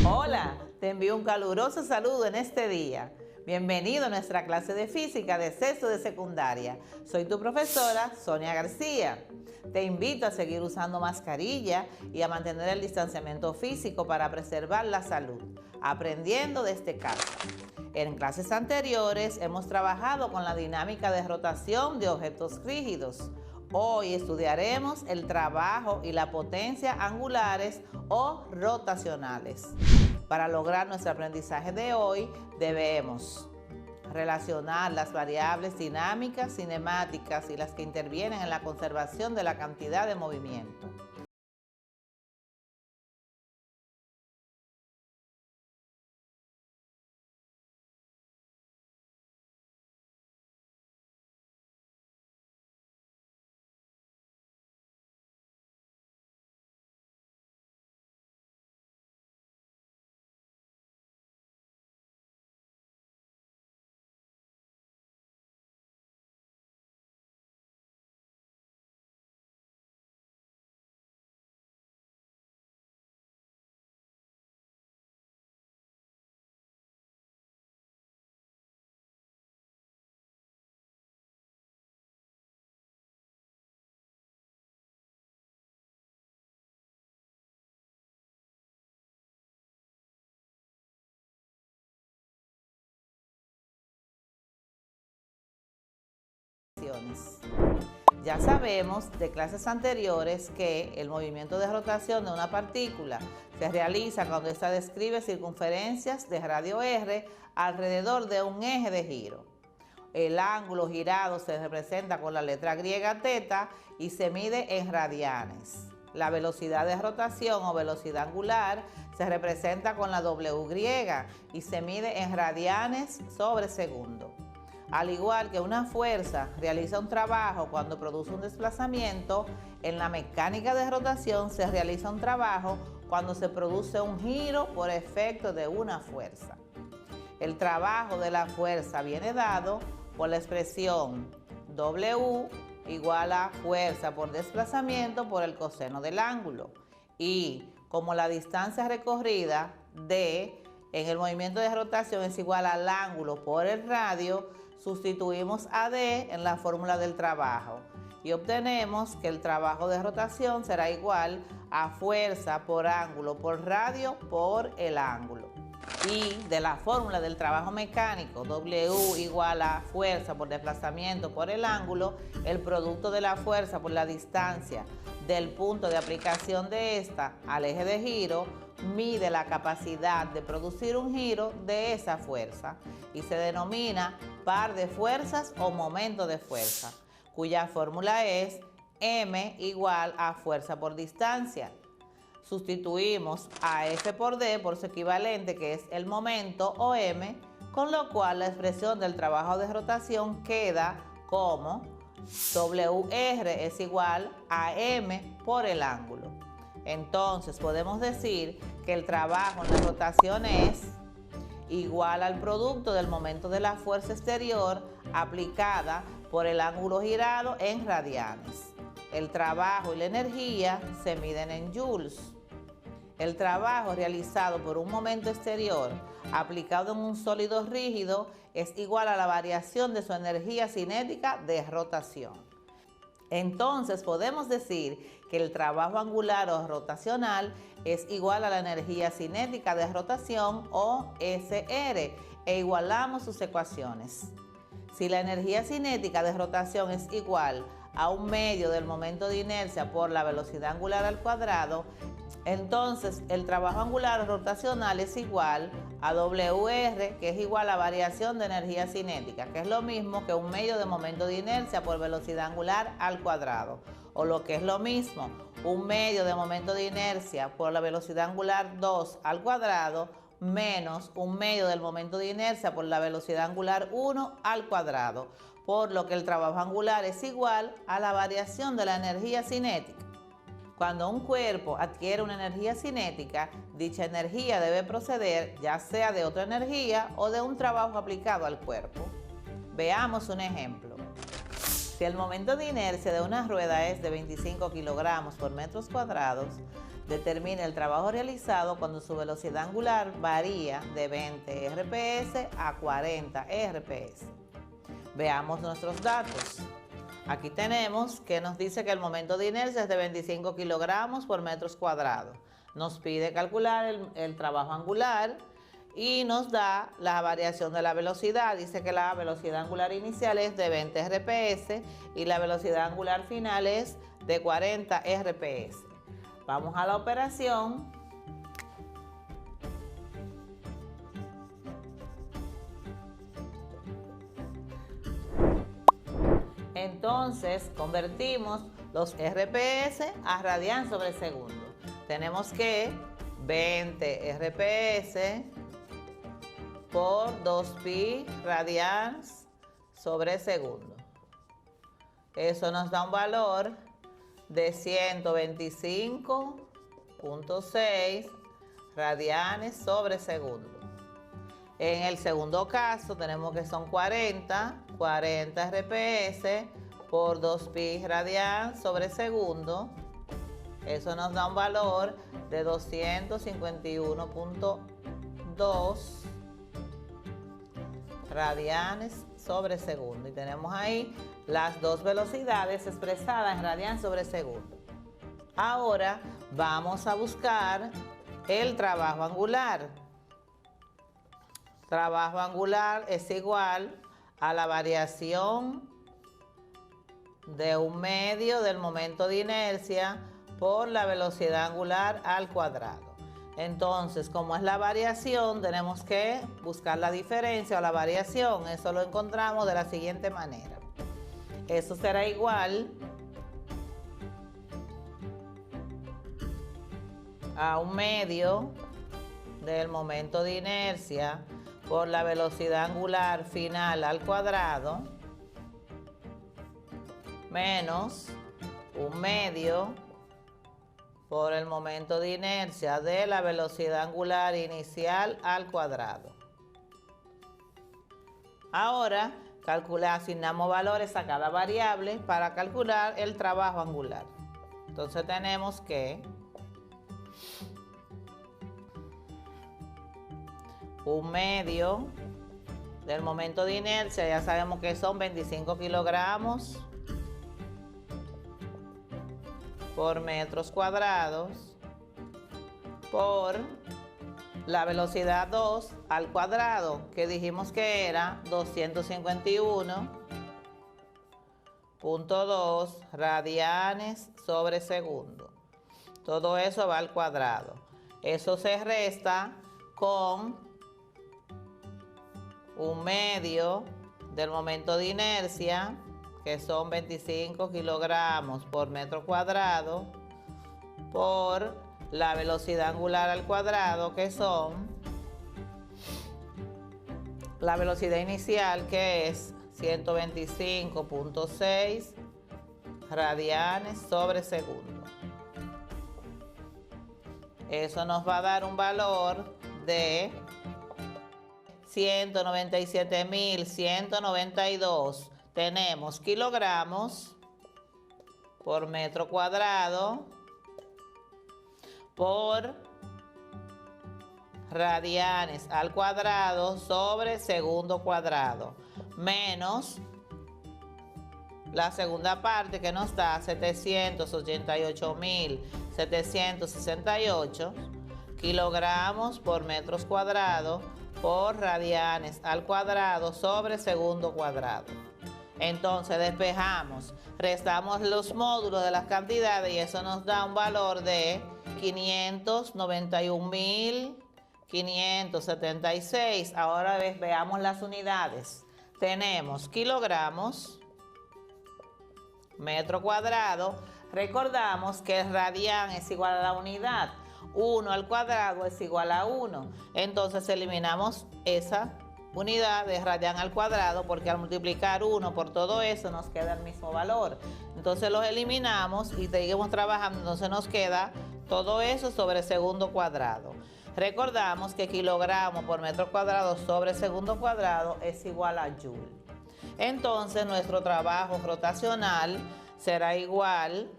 Hola, te envío un caluroso saludo en este día. Bienvenido a nuestra clase de física de sexto de secundaria. Soy tu profesora, Sonia García. Te invito a seguir usando mascarilla y a mantener el distanciamiento físico para preservar la salud, aprendiendo desde casa. En clases anteriores hemos trabajado con la dinámica de rotación de objetos rígidos. Hoy estudiaremos el trabajo y la potencia angulares o rotacionales. Para lograr nuestro aprendizaje de hoy, debemos relacionar las variables dinámicas, cinemáticas y las que intervienen en la conservación de la cantidad de movimiento. Ya sabemos de clases anteriores que el movimiento de rotación de una partícula se realiza cuando ésta describe circunferencias de radio r alrededor de un eje de giro. El ángulo girado se representa con la letra griega θ y se mide en radianes. La velocidad de rotación o velocidad angular se representa con la W griega y se mide en radianes sobre segundo. Al igual que una fuerza realiza un trabajo cuando produce un desplazamiento, en la mecánica de rotación se realiza un trabajo cuando se produce un giro por efecto de una fuerza. El trabajo de la fuerza viene dado por la expresión W igual a fuerza por desplazamiento por el coseno del ángulo. Y como la distancia recorrida D en el movimiento de rotación es igual al ángulo por el radio, sustituimos a D en la fórmula del trabajo y obtenemos que el trabajo de rotación será igual a fuerza por ángulo por radio por el ángulo. Y de la fórmula del trabajo mecánico, W igual a fuerza por desplazamiento por el ángulo, el producto de la fuerza por la distancia del punto de aplicación de esta al eje de giro mide la capacidad de producir un giro de esa fuerza y se denomina par de fuerzas o momento de fuerza, cuya fórmula es M igual a fuerza por distancia. Sustituimos a F por D por su equivalente, que es el momento o M, con lo cual la expresión del trabajo de rotación queda como WR es igual a M por el ángulo. Entonces podemos decir que el trabajo en la rotación es igual al producto del momento de la fuerza exterior aplicada por el ángulo girado en radianes. El trabajo y la energía se miden en joules. El trabajo realizado por un momento exterior aplicado en un sólido rígido es igual a la variación de su energía cinética de rotación. Entonces podemos decir que el trabajo angular o rotacional es igual a la energía cinética de rotación o SR e igualamos sus ecuaciones. Si la energía cinética de rotación es igual a un medio del momento de inercia por la velocidad angular al cuadrado, entonces el trabajo angular rotacional es igual a WR, que es igual a variación de energía cinética, que es lo mismo que un medio de momento de inercia por velocidad angular al cuadrado. O lo que es lo mismo, un medio de momento de inercia por la velocidad angular 2 al cuadrado menos un medio del momento de inercia por la velocidad angular 1 al cuadrado, por lo que el trabajo angular es igual a la variación de la energía cinética. Cuando un cuerpo adquiere una energía cinética, dicha energía debe proceder ya sea de otra energía o de un trabajo aplicado al cuerpo. Veamos un ejemplo. Si el momento de inercia de una rueda es de 25 kilogramos por metros cuadrados, determine el trabajo realizado cuando su velocidad angular varía de 20 RPS a 40 RPS. Veamos nuestros datos. Aquí tenemos que nos dice que el momento de inercia es de 25 kilogramos por metros cuadrados. Nos pide calcular el trabajo angular y nos da la variación de la velocidad. Dice que la velocidad angular inicial es de 20 RPS y la velocidad angular final es de 40 RPS. Vamos a la operación. Entonces, convertimos los RPS a radian sobre segundo. Tenemos que 20 RPS por 2pi radians sobre segundo. Eso nos da un valor de 125.6 radianes sobre segundo. En el segundo caso tenemos que son 40 RPS por 2pi radian sobre segundo. Eso nos da un valor de 251.2 radianes sobre segundo. Y tenemos ahí las dos velocidades expresadas en radian sobre segundo. Ahora vamos a buscar el trabajo angular. Trabajo angular es igual a la variación de 1/2 del momento de inercia por la velocidad angular al cuadrado. Entonces, como es la variación, tenemos que buscar la diferencia o la variación. Eso lo encontramos de la siguiente manera. Eso será igual a 1/2 del momento de inercia por la velocidad angular final al cuadrado menos 1/2 por el momento de inercia de la velocidad angular inicial al cuadrado. Ahora asignamos valores a cada variable para calcular el trabajo angular. Entonces tenemos que 1/2 del momento de inercia, ya sabemos que son 25 kilogramos por metros cuadrados por la velocidad 2 al cuadrado, que dijimos que era 251.2 radianes sobre segundo. Todo eso va al cuadrado. Eso se resta con 1/2 del momento de inercia, que son 25 kilogramos por metro cuadrado, por la velocidad angular al cuadrado, que son la velocidad inicial, que es 125.6 radianes sobre segundo. Eso nos va a dar un valor de 197.192. Tenemos kilogramos por metro cuadrado por radianes al cuadrado sobre segundo cuadrado, menos la segunda parte, que nos da 788.768 kilogramos por metros cuadrados por radianes al cuadrado sobre segundo cuadrado. Entonces despejamos, restamos los módulos de las cantidades y eso nos da un valor de 591.576. Ahora veamos las unidades. Tenemos kilogramos, metro cuadrado. Recordamos que el radian es igual a la unidad. 1 al cuadrado es igual a 1. Entonces eliminamos esa unidad de radian al cuadrado, porque al multiplicar 1 por todo eso nos queda el mismo valor. Entonces los eliminamos y seguimos trabajando, entonces nos queda todo eso sobre segundo cuadrado. Recordamos que kilogramo por metro cuadrado sobre segundo cuadrado es igual a joule. Entonces nuestro trabajo rotacional será igual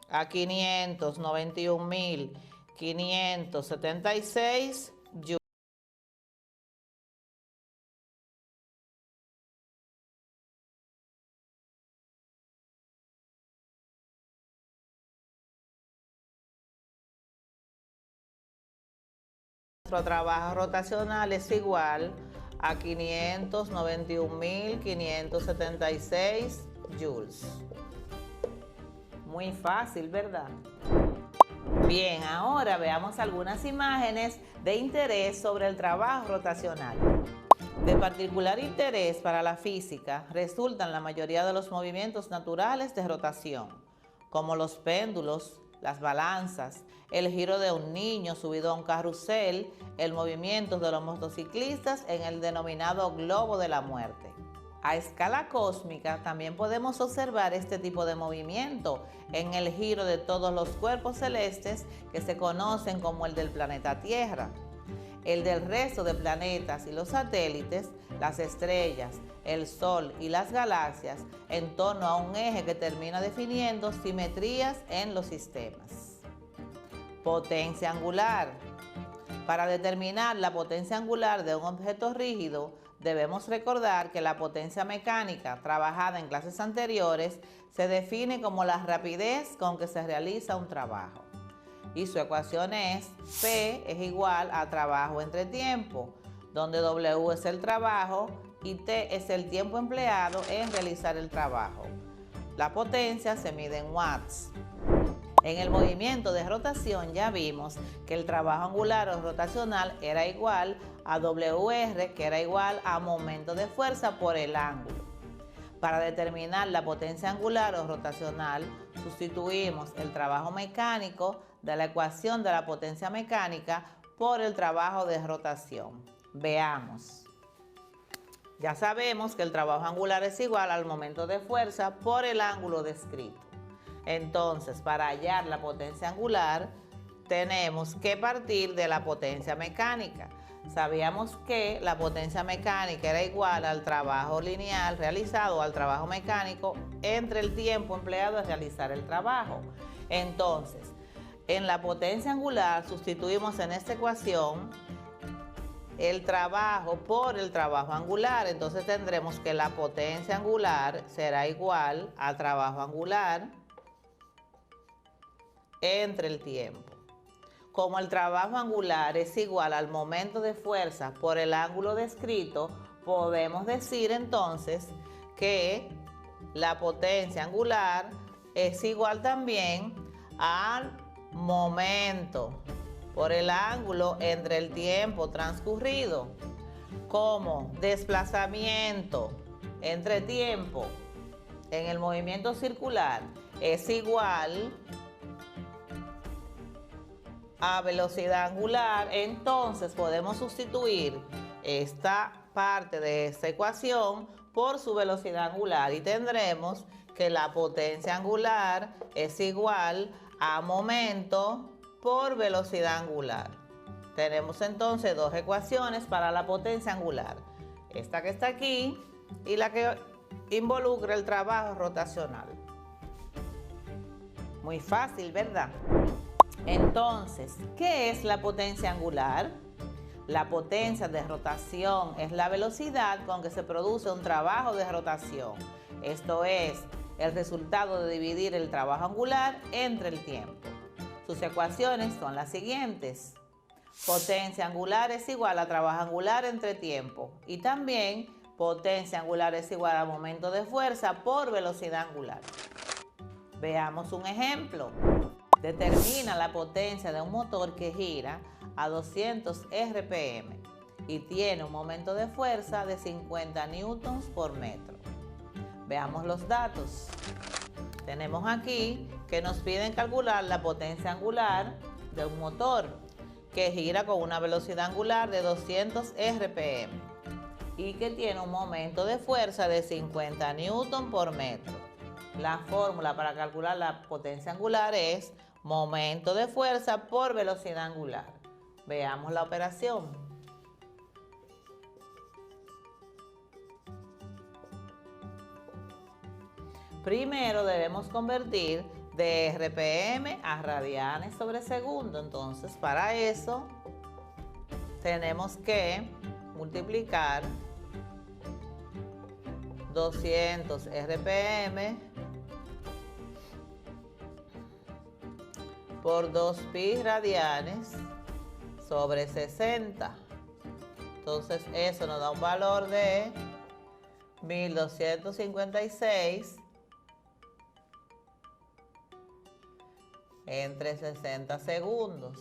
a 591.576 joules. Nuestro trabajo rotacional es igual a 591.576 joules. Muy fácil, ¿verdad? Bien, ahora veamos algunas imágenes de interés sobre el trabajo rotacional. De particular interés para la física resultan la mayoría de los movimientos naturales de rotación, como los péndulos, las balanzas, el giro de un niño subido a un carrusel, el movimiento de los motociclistas en el denominado globo de la muerte. A escala cósmica también podemos observar este tipo de movimiento en el giro de todos los cuerpos celestes que se conocen como el del planeta Tierra, el del resto de planetas y los satélites, las estrellas, el Sol y las galaxias en torno a un eje que termina definiendo simetrías en los sistemas. Potencia angular. Para determinar la potencia angular de un objeto rígido, debemos recordar que la potencia mecánica trabajada en clases anteriores se define como la rapidez con que se realiza un trabajo. Y su ecuación es P es igual a trabajo entre tiempo, donde W es el trabajo y T es el tiempo empleado en realizar el trabajo. La potencia se mide en watts. En el movimiento de rotación ya vimos que el trabajo angular o rotacional era igual a WR, que era igual a momento de fuerza por el ángulo. Para determinar la potencia angular o rotacional, sustituimos el trabajo mecánico de la ecuación de la potencia mecánica por el trabajo de rotación. Veamos. Ya sabemos que el trabajo angular es igual al momento de fuerza por el ángulo descrito. Entonces, para hallar la potencia angular, tenemos que partir de la potencia mecánica. Sabíamos que la potencia mecánica era igual al trabajo lineal realizado, al trabajo mecánico, entre el tiempo empleado en realizar el trabajo. Entonces, en la potencia angular sustituimos en esta ecuación el trabajo por el trabajo angular. Entonces tendremos que la potencia angular será igual al trabajo angular entre el tiempo. Como el trabajo angular es igual al momento de fuerza por el ángulo descrito, podemos decir entonces que la potencia angular es igual también al momento por el ángulo entre el tiempo transcurrido. Como desplazamiento entre tiempo en el movimiento circular es igual a velocidad angular, entonces podemos sustituir esta parte de esta ecuación por su velocidad angular y tendremos que la potencia angular es igual a momento por velocidad angular. Tenemos entonces dos ecuaciones para la potencia angular, esta que está aquí y la que involucra el trabajo rotacional. Muy fácil, ¿verdad? Entonces, ¿qué es la potencia angular? La potencia de rotación es la velocidad con que se produce un trabajo de rotación. Esto es el resultado de dividir el trabajo angular entre el tiempo. Sus ecuaciones son las siguientes. Potencia angular es igual a trabajo angular entre tiempo. Y también potencia angular es igual a momento de fuerza por velocidad angular. Veamos un ejemplo. Determina la potencia de un motor que gira a 200 RPM y tiene un momento de fuerza de 50 newtons por metro. Veamos los datos. Tenemos aquí que nos piden calcular la potencia angular de un motor que gira con una velocidad angular de 200 RPM. y que tiene un momento de fuerza de 50 newton por metro. La fórmula para calcular la potencia angular es momento de fuerza por velocidad angular. Veamos la operación. Primero debemos convertir de RPM a radianes sobre segundo. Entonces, para eso tenemos que multiplicar 200 RPM por 2pi radianes sobre 60. Entonces eso nos da un valor de 1256 entre 60 segundos,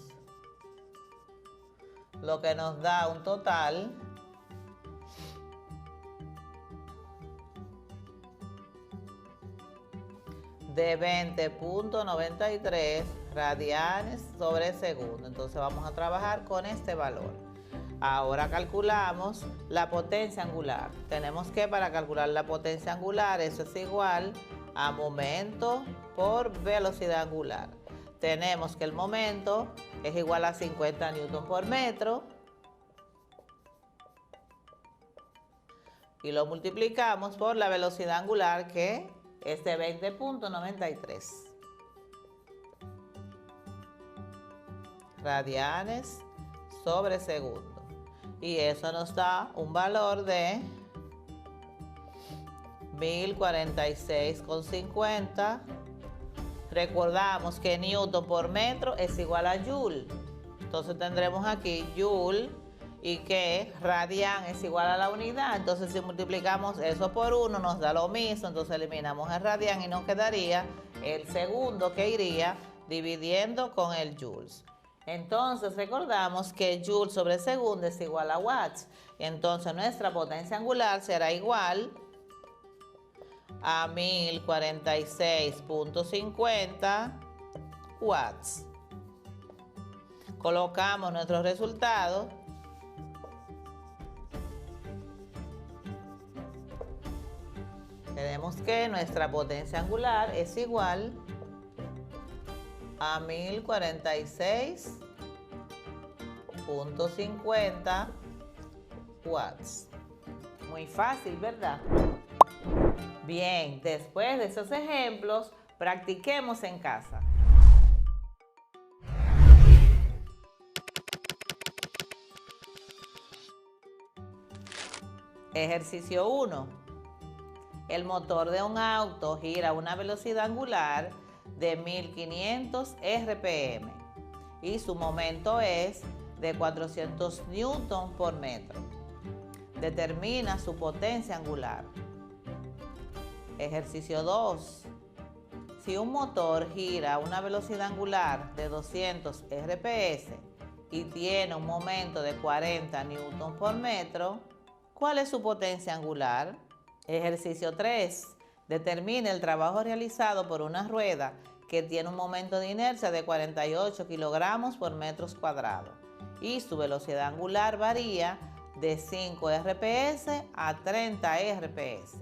lo que nos da un total de 20.93 radianes sobre segundo. Entonces vamos a trabajar con este valor. Ahora calculamos la potencia angular. Tenemos que, para calcular la potencia angular, eso es igual a momento por velocidad angular. Tenemos que el momento es igual a 50 newton por metro y lo multiplicamos por la velocidad angular, que es de 20.93 radianes sobre segundo, y eso nos da un valor de 1046,50. Recordamos que newton por metro es igual a joule. Entonces tendremos aquí joule y que radian es igual a la unidad. Entonces si multiplicamos eso por 1 nos da lo mismo. Entonces eliminamos el radian y nos quedaría el segundo, que iría dividiendo con el joules. Entonces recordamos que joule sobre segundo es igual a watts. Entonces nuestra potencia angular será igual a 1046.50 watts. Colocamos nuestros resultados. Tenemos que nuestra potencia angular es igual a 1046.50 watts. Muy fácil, ¿verdad? Bien, después de esos ejemplos, practiquemos en casa. Ejercicio 1. El motor de un auto gira a una velocidad angular de 1500 RPM y su momento es de 400 newton por metro. Determina su potencia angular. Ejercicio 2. Si un motor gira a una velocidad angular de 200 RPS y tiene un momento de 40 newton por metro, ¿cuál es su potencia angular? Ejercicio 3. Determine el trabajo realizado por una rueda que tiene un momento de inercia de 48 kilogramos por metros cuadrados y su velocidad angular varía de 5 RPS a 30 RPS.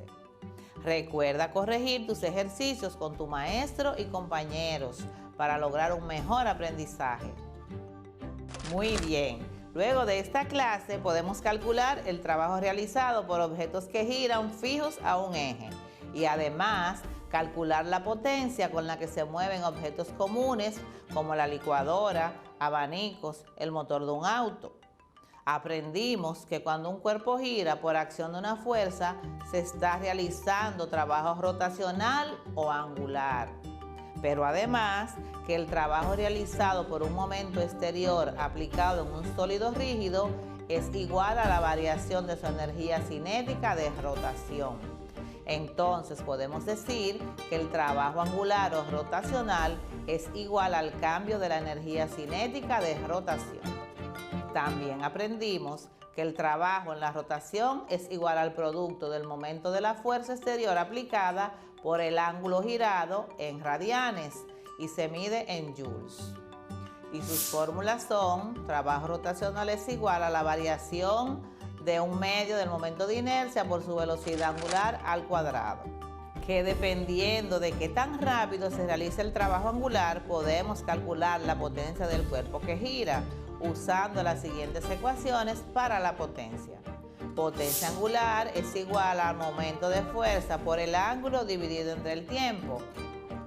Recuerda corregir tus ejercicios con tu maestro y compañeros para lograr un mejor aprendizaje. Muy bien, luego de esta clase podemos calcular el trabajo realizado por objetos que giran fijos a un eje y además calcular la potencia con la que se mueven objetos comunes como la licuadora, abanicos, el motor de un auto. Aprendimos que cuando un cuerpo gira por acción de una fuerza, se está realizando trabajo rotacional o angular. Pero además que el trabajo realizado por un momento exterior aplicado en un sólido rígido es igual a la variación de su energía cinética de rotación. Entonces podemos decir que el trabajo angular o rotacional es igual al cambio de la energía cinética de rotación. También aprendimos que el trabajo en la rotación es igual al producto del momento de la fuerza exterior aplicada por el ángulo girado en radianes y se mide en joules. Y sus fórmulas son: trabajo rotacional es igual a la variación de un medio del momento de inercia por su velocidad angular al cuadrado. Que dependiendo de qué tan rápido se realice el trabajo angular, podemos calcular la potencia del cuerpo que gira, usando las siguientes ecuaciones para la potencia. Potencia angular es igual al momento de fuerza por el ángulo dividido entre el tiempo.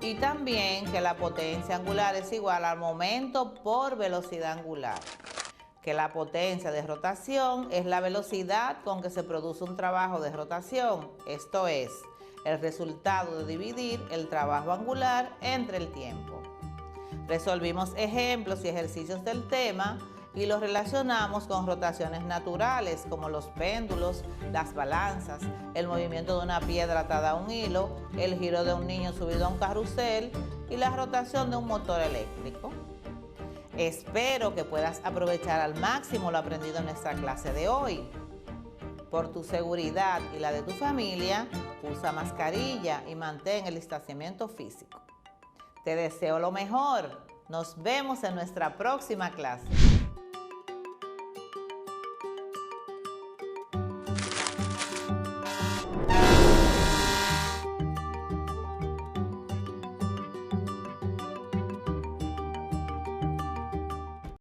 Y también que la potencia angular es igual al momento por velocidad angular. Que la potencia de rotación es la velocidad con que se produce un trabajo de rotación, esto es, el resultado de dividir el trabajo angular entre el tiempo. Resolvimos ejemplos y ejercicios del tema y los relacionamos con rotaciones naturales como los péndulos, las balanzas, el movimiento de una piedra atada a un hilo, el giro de un niño subido a un carrusel y la rotación de un motor eléctrico. Espero que puedas aprovechar al máximo lo aprendido en nuestra clase de hoy. Por tu seguridad y la de tu familia, usa mascarilla y mantén el distanciamiento físico. Te deseo lo mejor. Nos vemos en nuestra próxima clase.